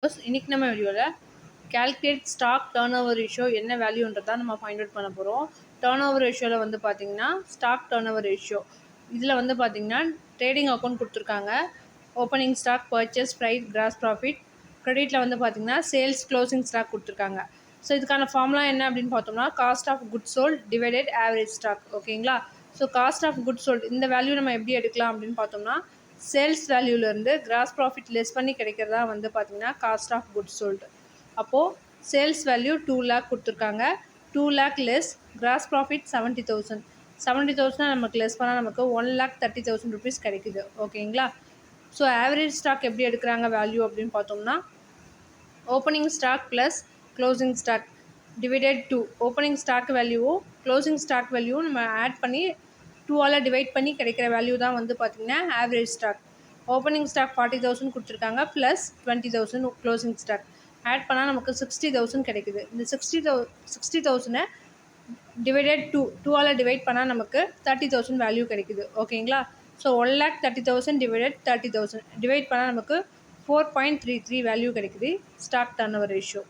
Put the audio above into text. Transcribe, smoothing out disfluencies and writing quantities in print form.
இன்னைக்கு நம்ம வீடியோவில் calculate stock turnover ratio என்ன வேல்யூன்றதை நம்ம ஃபைண்ட் அவுட் பண்ண போகிறோம். டர்ன் ஓவர் ரேஷியோவில் வந்து பார்த்திங்கன்னா ஸ்டாக் டர்ன் ஓவர் ரேஷியோ இதில் வந்து பார்த்திங்கன்னா ட்ரேடிங் அக்கௌண்ட் கொடுத்துருக்காங்க. Opening stock, purchase price, gross profit. கிரெடிட்டில் வந்து பார்த்திங்கன்னா சேல்ஸ், க்ளோசிங் ஸ்டாக் கொடுத்துருக்காங்க. ஸோ இதுக்கான ஃபார்முலா என்ன அப்படின்னு பார்த்தோம்னா cost of goods sold divided average stock. ஓகேங்களா? So cost of goods sold இந்த வேல்யூ நம்ம எப்படி எடுக்கலாம் அப்படின்னு பார்த்தோம்னா சேல்ஸ் வேல்யூலேருந்து கிராஸ் ப்ராஃபிட் லெஸ் பண்ணி கிடைக்கிறதா வந்து பார்த்திங்கன்னா காஸ்ட் ஆஃப் குட்ஸ் சோல்டு. அப்போது சேல்ஸ் வேல்யூ 2 லேக் கொடுத்துருக்காங்க. 2 லேக் லெஸ் கிராஸ் ப்ராஃபிட் 70,000. 70,000 நமக்கு லெஸ் பண்ணால் நமக்கு 1,30,000 ருபீஸ் கிடைக்குது. ஓகேங்களா? ஸோ ஆவரேஜ் ஸ்டாக் எப்படி எடுக்கிறாங்க வேல்யூ அப்படின்னு பார்த்தோம்னா opening stock plus closing stock divided 2. Opening stock வேல்யூவும் க்ளோசிங் ஸ்டாக் வேல்யூவும் நம்ம ஆட் பண்ணி 2ஆல் டிவைட் பண்ணி கிடைக்கிற வேல்யூ தான் வந்து பார்த்திங்கன்னா ஆவரேஜ் ஸ்டாக். ஓப்பனிங் ஸ்டாக் 40,000 கொடுத்துருக்காங்க ப்ளஸ் 20,000 க்ளோசிங் ஸ்டாக் ஆட் பண்ணால் நமக்கு 60,000 கிடைக்குது. இந்த 60,000 டிவைடட் 2ஆல் டிவைட் பண்ணால் நமக்கு 30,000 வேல்யூ கிடைக்குது. ஓகேங்களா? ஸோ 1,30,000 டிவைடட் 30,000 டிவைட் பண்ணால் நமக்கு 4.33 வேல்யூ கிடைக்குது ஸ்டாக் டர்ன் ஓவர் ரேஷியோ.